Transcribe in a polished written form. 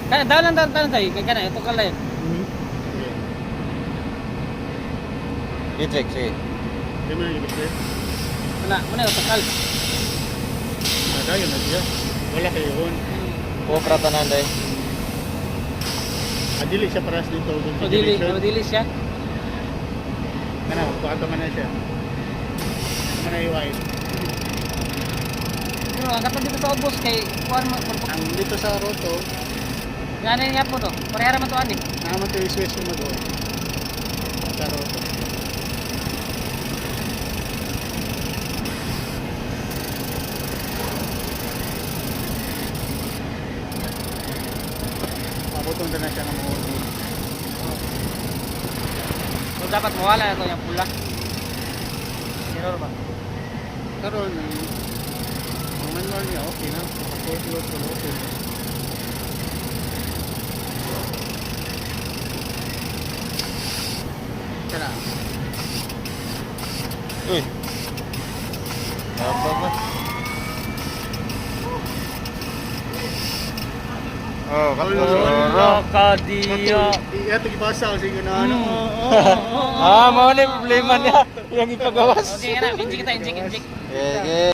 Dalan tayo. Kana ito kalay. I-check, sige. Di mo nang ibig Mana ito kal. Nadayon na siya. Wala kayo yun. Kupra tanan day. Adili siya paras dito. Dili siya. Kana, kuwato man na siya. Mana iwain. Pero ang katong dito sa ubos kay kuan mo. Ang dito sa roto, Ngani nga po to. Parehara man to ani. naman ito yung switch mo doon. Sa roto. Maputong na siya ng mga ulo. So dapat mawala na to yung pula. Error ba? Karoon, ang manual niya okay na. Makakulot ko okay. Tara. Uy. Apa ba? Oh, kapuro. Kadiya. Iya, tigibasa kasi yun na ano. Ah, mau ni problema niya. Yang ipagawas. Okay na, injik kita, injik. Okay.